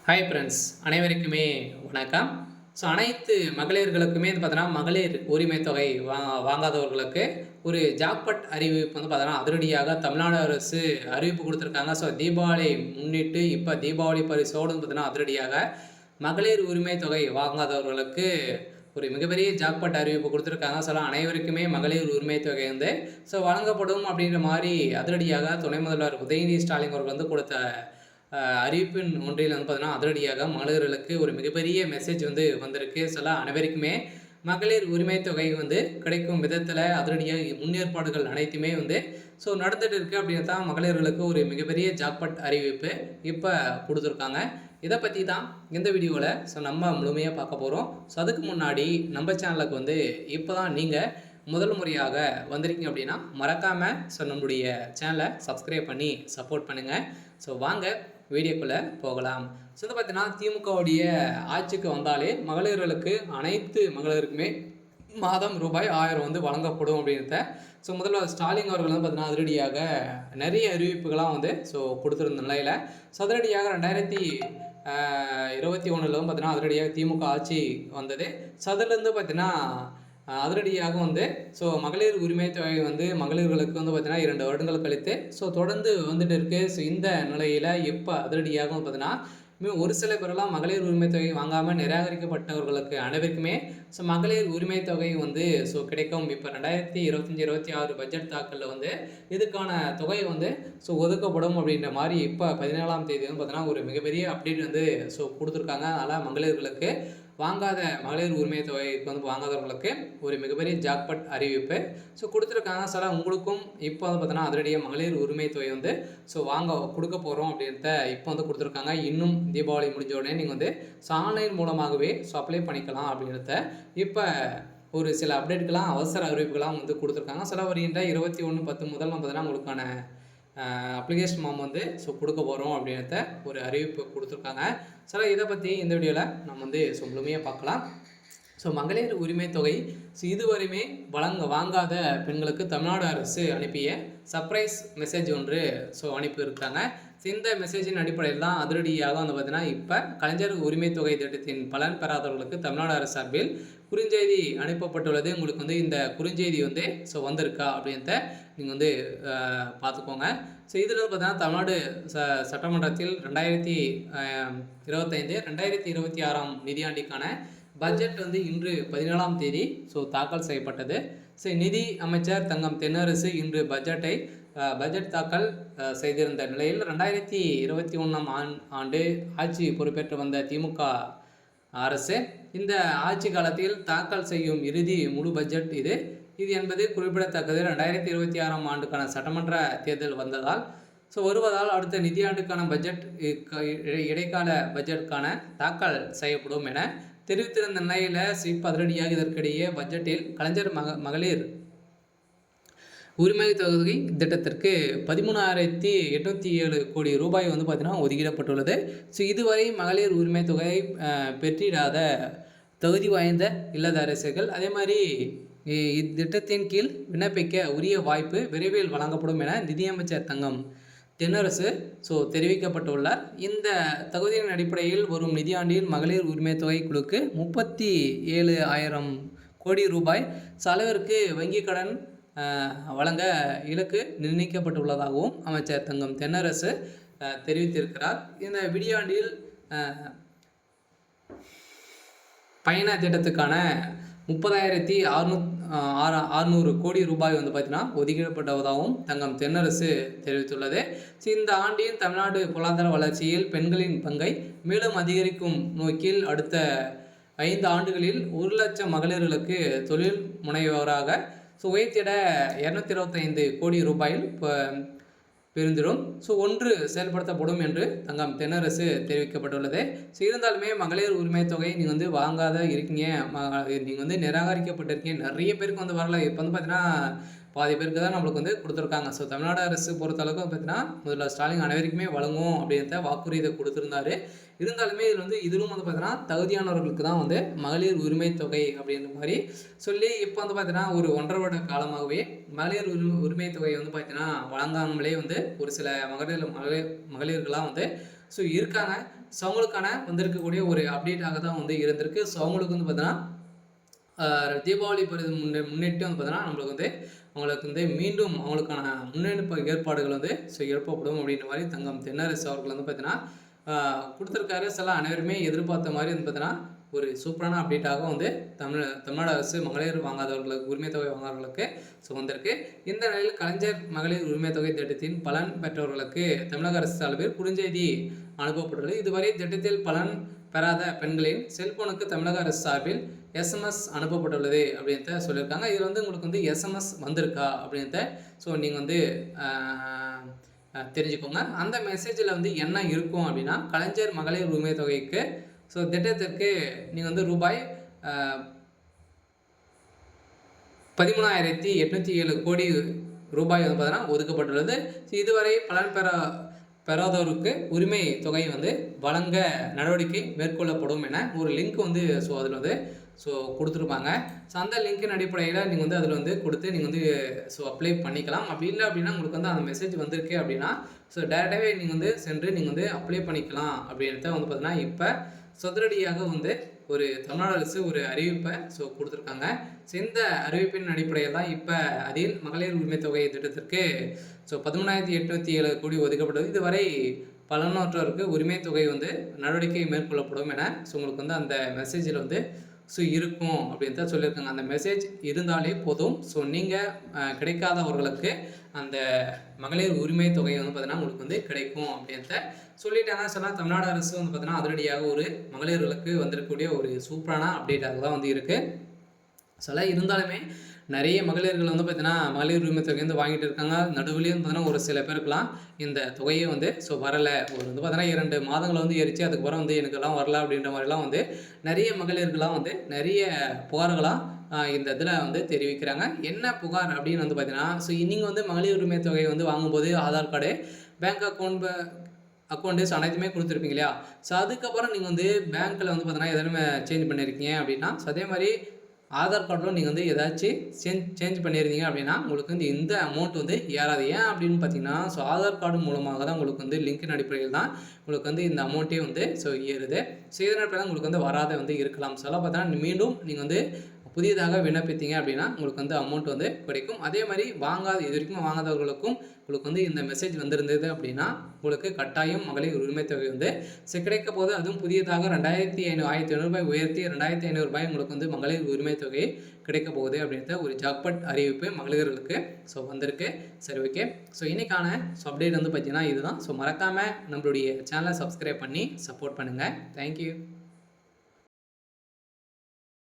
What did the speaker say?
Hi friends, அனைவருக்குமே வணக்கம். So அனைத்து மகளிர்களுக்குமே வந்து பார்த்தோன்னா, மகளிர் உரிமை தொகை வாங்காதவர்களுக்கு ஒரு ஜாக்பாட் அறிவிப்பு வந்து பார்த்தோன்னா, அதிரடியாக தமிழ்நாடு அரசு அறிவிப்பு குடுத்துருக்காங்க. ஸோ தீபாவளி முன்னிட்டு இப்போ தீபாவளி பரிசோடு வந்து பார்த்தோன்னா, அதிரடியாக மகளிர் உரிமை தொகை வாங்காதவர்களுக்கு ஒரு மிகப்பெரிய ஜாக்பாட் அறிவிப்பு குடுத்துருக்காங்க. ஸோ அனைவருக்குமே மகளிர் உரிமை தொகை வந்து வழங்கப்படும் அப்படின்ற மாரி அதிரடியாக துணை முதல்வர் உதயநிதி ஸ்டாலின் அவர்கள் வந்து கொடுத்த அறிவிப்பின் ஒன்றில் வந்து பார்த்தீங்கன்னா, அதிரடியாக மகளிர்களுக்கு ஒரு மிகப்பெரிய மெசேஜ் வந்து வந்திருக்கு. அனைவருக்குமே மகளிர் உரிமை தொகை வந்து கிடைக்கும் விதத்தில் அதிரடியாக முன்னேற்பாடுகள் அனைத்துமே வந்து நடந்துட்டு இருக்கு. அப்படின்னு தான் மகளிர்களுக்கு ஒரு மிகப்பெரிய ஜாக்பாட் அறிவிப்பு இப்போ கொடுத்துருக்காங்க. இதை பற்றி தான் இந்த வீடியோவில் நம்ம முழுமையாக பார்க்க போகிறோம். அதுக்கு முன்னாடி நம்ம சேனலுக்கு வந்து இப்போ தான் நீங்கள் முதல் முறையாக வந்திருக்கீங்க அப்படின்னா மறக்காமல் நம்மளுடைய சேனலை சப்ஸ்கிரைப் பண்ணி சப்போர்ட் பண்ணுங்கள். வாங்க வீடியோக்குள்ளே போகலாம். வந்து பார்த்தீங்கன்னா, திமுகவுடைய ஆட்சிக்கு வந்தாலே மகளிர்களுக்கு அனைத்து மகளிருக்குமே மாதம் ரூபாய் 1000 வந்து வழங்கப்படும் அப்படின்றத முதல்வர் ஸ்டாலின் அவர்கள் வந்து பார்த்தீங்கன்னா, அதிரடியாக நிறைய அறிவிப்புகளாக வந்து கொடுத்துருந்த நிலையில் அதிரடியாக 2021 பார்த்தீங்கன்னா, அதிரடியாக திமுக ஆட்சி வந்தது. அதிலேருந்து பார்த்தீங்கன்னா அதிரடியாக வந்து மகளிர் உரிமை தொகை வந்து மகளிர்களுக்கு வந்து பார்த்தீங்கன்னா 2 வருடங்கள் கழித்து தொடர்ந்து வந்துட்டு இருக்கு. இந்த நிலையில் இப்போ அதிரடியாக பார்த்தீங்கன்னா ஒரு சில பேரெல்லாம் மகளிர் உரிமை தொகை வாங்காமல் நிராகரிக்கப்பட்டவர்களுக்கு அனைவருக்குமே மகளிர் உரிமை தொகை வந்து கிடைக்கும். இப்போ 2025-26 பட்ஜெட் தாக்கலில் வந்து இதுக்கான தொகை வந்து ஒதுக்கப்படும் அப்படின்ற மாதிரி இப்போ 17ஆம் தேதி வந்து பார்த்தீங்கன்னா ஒரு மிகப்பெரிய அப்டேட் வந்து கொடுத்துருக்காங்க. அதனால் மகளிர்களுக்கு வாங்காத மகளிர் உரிமை தொகைக்கு வந்து வாங்காதவர்களுக்கு ஒரு மிகப்பெரிய ஜாக்பாட் அறிவிப்பு கொடுத்துருக்காங்க. உங்களுக்கும் இப்போ வந்து பார்த்தீங்கன்னா அதிரடியாக மகளிர் உரிமை தொகை வந்து கொடுக்க போகிறோம் அப்படின்றத இப்போ வந்து கொடுத்துருக்காங்க. இன்னும் தீபாவளி முடிஞ்ச உடனே நீங்கள் வந்து ஆன்லைன் மூலமாகவே அப்ளை பண்ணிக்கலாம் அப்படின்றத இப்போ ஒரு சில அப்டேட்கெலாம் அவசர அறிவிப்புகளாம் வந்து கொடுத்துருக்காங்க. வருகின்ற 21/10 முதல் பார்த்தீங்கன்னா உங்களுக்கான அப்ளிகேஷன் ஃபார்ம் வந்து கொடுக்க போகிறோம் அப்படின்றத ஒரு அறிவிப்பு கொடுத்துருக்காங்க. இதை பற்றி இந்த வீடியோவில் நம்ம வந்து முழுமையாக பார்க்கலாம். மகளிர் உரிமை தொகை இதுவரையுமே வாங்காத பெண்களுக்கு தமிழ்நாடு அரசு அனுப்பிய சர்ப்ரைஸ் மெசேஜ் ஒன்று அனுப்பியிருக்காங்க. இந்த மெசேஜின் அடிப்படையில் தான் அதிரடியாக வந்து பார்த்தீங்கன்னா இப்போ கலைஞர் உரிமை தொகை திட்டத்தின் பலன் பெறாதவர்களுக்கு தமிழ்நாடு அரசு சார்பில் குறுஞ்செய்தி அனுப்பப்பட்டுள்ளது. உங்களுக்கு வந்து இந்த குறுஞ்செய்தி வந்து வந்திருக்கா அப்படின்றத நீங்கள் வந்து பார்த்துக்கோங்க. இதில் வந்து பார்த்தீங்கன்னா தமிழ்நாடு சட்டமன்றத்தில் 2025-2026 நிதியாண்டிற்கான பட்ஜெட் வந்து இன்று 17ஆம் தேதி தாக்கல் செய்யப்பட்டது. நிதி அமைச்சர் தங்கம் தென்னரசு இன்று பட்ஜெட் தாக்கல் செய்திருந்த நிலையில் 2021 ஆண்டு ஆட்சி பொறுப்பேற்று வந்த திமுக அரசு இந்த ஆட்சி காலத்தில் தாக்கல் செய்யும் இறுதி முழு பட்ஜெட் இது என்பது குறிப்பிடத்தக்கது. 2026 ஆண்டுக்கான சட்டமன்ற தேர்தல் வருவதால் அடுத்த நிதியாண்டுக்கான பட்ஜெட் இடைக்கால பட்ஜெட்டுக்கான தாக்கல் செய்யப்படும் என தெரிவித்திருந்த நிலையில் அதிரடியாக இதற்கிடையே பட்ஜெட்டில் கலைஞர் மகளிர் உரிமை தொகை திட்டத்திற்கு 13,807 கோடி ரூபாய் வந்து பார்த்தீங்கன்னா ஒதுக்கிடப்பட்டுள்ளது. இதுவரை மகளிர் உரிமை தொகை பெற்றிடாத தகுதி வாய்ந்த இல்லத்தரசிகள் அதே மாதிரி இத்திட்டத்தின் கீழ் விண்ணப்பிக்க உரிய வாய்ப்பு விரைவில் வழங்கப்படும் என நிதியமைச்சர் தங்கம் தென்னரசு தெரிவிக்கப்பட்டுள்ளார். இந்த தகுதியின் அடிப்படையில் வரும் நிதியாண்டில் மகளிர் உரிமை தொகை குழுக்கு 37,000 கோடி ரூபாய் அளவிற்கு வங்கி கடன் வழங்க இலக்கு நிர்ணயிக்கப்பட்டுள்ளதாகவும் அமைச்சர் தங்கம் தென்னரசு தெரிவித்திருக்கிறார். இந்த நிதியாண்டில் பயண திட்டத்துக்கான 30,600 கோடி ரூபாய் வந்து பார்த்தீங்கன்னா ஒதுக்கிடப்பட்டதாகவும் தங்கம் தென்னரசு தெரிவித்துள்ளது. இந்த ஆண்டின் தமிழ்நாடு பொருளாதார வளர்ச்சியில் பெண்களின் பங்கை மேலும் அதிகரிக்கும் நோக்கில் அடுத்த 5 ஆண்டுகளில் 1 லட்சம் மகளிர்களுக்கு தொழில் முனைவோராக உயர்த்திட 225 கோடி ரூபாயில் பெருந்திடும் ஒன்று செயல்படுத்தப்படும் என்று தங்கம் தென்னரசு தெரிவிக்கப்பட்டுள்ளது. இருந்தாலுமே மகளிர் உரிமை தொகை நீங்கள் வந்து வாங்காத இருக்கீங்க, நீங்கள் வந்து நிராகரிக்கப்பட்டிருக்கீங்க, நிறைய பேருக்கு வந்து வரல. இப்போ வந்து பார்த்தீங்கன்னா பாதி பேருக்கு தான் நம்மளுக்கு வந்து கொடுத்துருக்காங்க. தமிழ்நாடு அரசு பொறுத்தளவுக்கு பார்த்தீங்கன்னா முதல்வர் ஸ்டாலின் அனைவருக்குமே வழங்கும் அப்படின்றத வாக்குறுதியை கொடுத்துருந்தாரு. இருந்தாலுமே இதிலும் வந்து பார்த்தீங்கன்னா தகுதியானவர்களுக்கு தான் வந்து மகளிர் உரிமை தொகை அப்படின்ற மாதிரி சொல்லி இப்போ வந்து பார்த்தீங்கன்னா ஒரு 1.5 வருட காலமாகவே மகளிர் உரிமை தொகை வந்து பார்த்தீங்கன்னா வழங்காமலே வந்து ஒரு சில மகளிர்களாக வந்து ஸோ இருக்காங்க. ஸோ அவங்களுக்கான வந்திருக்கக்கூடிய ஒரு அப்டேட்டாக தான் வந்து இருந்திருக்கு. ஸோ அவங்களுக்கு வந்து பார்த்தீங்கன்னா தீபாவளி முன்னிட்டு வந்து பார்த்தீங்கன்னா நம்மளுக்கு வந்து அவங்களுக்கு வந்து மீண்டும் அவங்களுக்கான முன்னெடுப்பு ஏற்பாடுகள் வந்து ஸோ எழுப்பப்படும் அப்படின்ற மாதிரி தங்கம் தென்னரசு அவர்கள் வந்து பார்த்தீங்கன்னா கொடுத்துருக்காரு. சில அனைவருமே எதிர்பார்த்த மாதிரி வந்து பார்த்தீங்கன்னா ஒரு சூப்பரான அப்டேட்டாக வந்து தமிழ்நாடு அரசு மகளிர் வாங்காதவர்களுக்கு உரிமை தொகை வாங்காதவர்களுக்கு ஸோ வந்திருக்கு. இந்த நிலையில் கலைஞர் மகளிர் உரிமை தொகை திட்டத்தின் பலன் பெற்றவர்களுக்கு தமிழக அரசு சார்பில் குறுஞ்செய்தி அனுப்பப்பட்டுள்ளது. இதுவரை திட்டத்தில் பலன் பெறாத பெண்களின் செல்போனுக்கு தமிழக அரசு சார்பில் எஸ்எம்எஸ் அனுப்பப்பட்டுள்ளது அப்படின்ட்டு சொல்லியிருக்காங்க. இதில் வந்து உங்களுக்கு வந்து எஸ்எம்எஸ் வந்திருக்கா அப்படின்ட்டு ஸோ நீங்கள் வந்து தெரிஞ்சுக்கோங்க. அந்த மெசேஜில் வந்து என்ன இருக்கும் அப்படின்னா கலைஞர் மகளிர் உரிமை தொகைக்கு ஸோ திட்டத்திற்கு நீங்கள் வந்து ரூபாய் 13,807 கோடி ரூபாய் வந்து பார்த்தீங்கன்னா ஒதுக்கப்பட்டுள்ளது. இதுவரை பலன் பெறாதோருக்கு உரிமை தொகை வந்து வழங்க நடவடிக்கை மேற்கொள்ளப்படும் என ஒரு லிங்க் வந்து ஸோ அதில் வந்து ஸோ கொடுத்துருப்பாங்க. ஸோ அந்த லிங்க்கின் அடிப்படையில் நீங்கள் வந்து அதில் வந்து கொடுத்து நீங்கள் வந்து ஸோ அப்ளை பண்ணிக்கலாம். அப்படி இல்லை அப்படின்னா உங்களுக்கு வந்து அந்த மெசேஜ் வந்திருக்கு அப்படின்னா ஸோ டேரெக்டாகவே நீங்கள் வந்து சென்று நீங்கள் வந்து அப்ளை பண்ணிக்கலாம் அப்படின்றத வந்து பார்த்தீங்கன்னா இப்போ சதுரடியாக வந்து ஒரு தமிழ்நாடு அரசு ஒரு அறிவிப்பை ஸோ கொடுத்துருக்காங்க. ஸோ இந்த அறிவிப்பின் அடிப்படையில் தான் இப்போ அதில் மகளிர் உரிமை தொகை திட்டத்திற்கு ஸோ 13,807 கோடி ஒதுக்கப்பட்டது. இதுவரை பலனற்றோருக்கு உரிமை தொகை வந்து நடவடிக்கை மேற்கொள்ளப்படும் என ஸோ உங்களுக்கு வந்து அந்த மெசேஜில் வந்து ஸோ இருக்கும் அப்படின்னு தான் சொல்லியிருக்காங்க. அந்த மெசேஜ் இருந்தாலே போதும். ஸோ நீங்கள் கிடைக்காதவர்களுக்கு அந்த மகளிர் உரிமை தொகை வந்து பார்த்தீங்கன்னா உங்களுக்கு வந்து கிடைக்கும் அப்படின்ட்டு சொல்லிட்டாங்க. சொன்னால் தமிழ்நாடு அரசு வந்து பார்த்தீங்கன்னா அதிரடியாக ஒரு மகளிர்களுக்கு வந்திருக்கக்கூடிய ஒரு சூப்பரான அப்டேட்டாக தான் வந்து இருக்குது. சில இருந்தாலுமே நிறைய மகளிர்கள் வந்து பார்த்தீங்கன்னா மகளிர் உரிமை தொகை வந்து வாங்கிட்டு இருக்காங்க. நடுவுலேயும் பார்த்தீங்கன்னா ஒரு சில பேருக்குலாம் இந்த தொகையை வந்து ஸோ வரலை. ஒரு வந்து பார்த்தீங்கன்னா 2 மாதங்களை வந்து எரிச்சு அதுக்கப்புறம் வந்து எனக்கெல்லாம் வரல அப்படின்ற மாதிரிலாம் வந்து நிறைய மகளிர்கள்லாம் வந்து நிறைய புகார்களாக இந்த இதில் வந்து தெரிவிக்கிறாங்க. என்ன புகார் அப்படின்னு வந்து பார்த்தீங்கன்னா ஸோ நீங்கள் வந்து மகளிர் உரிமை தொகை வந்து வாங்கும்போது ஆதார் கார்டு, பேங்க் அக்கௌண்ட்டு அனைத்துமே கொடுத்துருப்பீங்க இல்லையா? ஸோ அதுக்கப்புறம் நீங்கள் வந்து பேங்க்கில் வந்து பார்த்தீங்கன்னா எதனா சேஞ்ச் பண்ணியிருக்கீங்க அப்படின்னா ஸோ அதே மாதிரி ஆதார் கார்டில் நீங்கள் வந்து ஏதாச்சும் சேஞ்ச் பண்ணியிருந்தீங்க அப்படின்னா உங்களுக்கு வந்து இந்த அமௌண்ட் வந்து ஏறாது. ஏன் அப்படின்னு பார்த்தீங்கன்னா ஸோ ஆதார் கார்டு மூலமாக தான் உங்களுக்கு வந்து லிங்கின் அடிப்படையில் தான் உங்களுக்கு வந்து இந்த அமௌண்ட்டே வந்து ஸோ ஏறுது. ஸோ இதன் அடிப்படையில் உங்களுக்கு வந்து வராத வந்து இருக்கலாம். ஸோ அதெல்லாம் பார்த்தீங்கன்னா மீண்டும் நீங்கள் வந்து புதியதாக விண்ணப்பித்தீங்க அப்படின்னா உங்களுக்கு வந்து அமௌண்ட் வந்து கிடைக்கும். அதே மாதிரி இது வரைக்கும் வாங்காதவர்களுக்கும் உங்களுக்கு வந்து இந்த மெசேஜ் வந்திருந்தது அப்படின்னா உங்களுக்கு கட்டாயம் மகளிர் உரிமை தொகை வந்து கிடைக்க போது. அதுவும் புதியதாக 1,500 ரூபாய் உயர்த்தி 2,500 ரூபாய் உங்களுக்கு வந்து மகளிர் உரிமை தொகை கிடைக்க போகுது அப்படின்ற ஒரு ஜாக்பாட் அறிவிப்பு மகளிர்களுக்கு ஸோ வந்திருக்கு. சரி, ஓகே. ஸோ இன்னைக்கான அப்டேட் வந்து பார்த்தீங்கன்னா இதுதான். ஸோ மறக்காமல் நம்மளுடைய சேனலை சப்ஸ்கிரைப் பண்ணி சப்போர்ட் பண்ணுங்கள். தேங்க்யூ.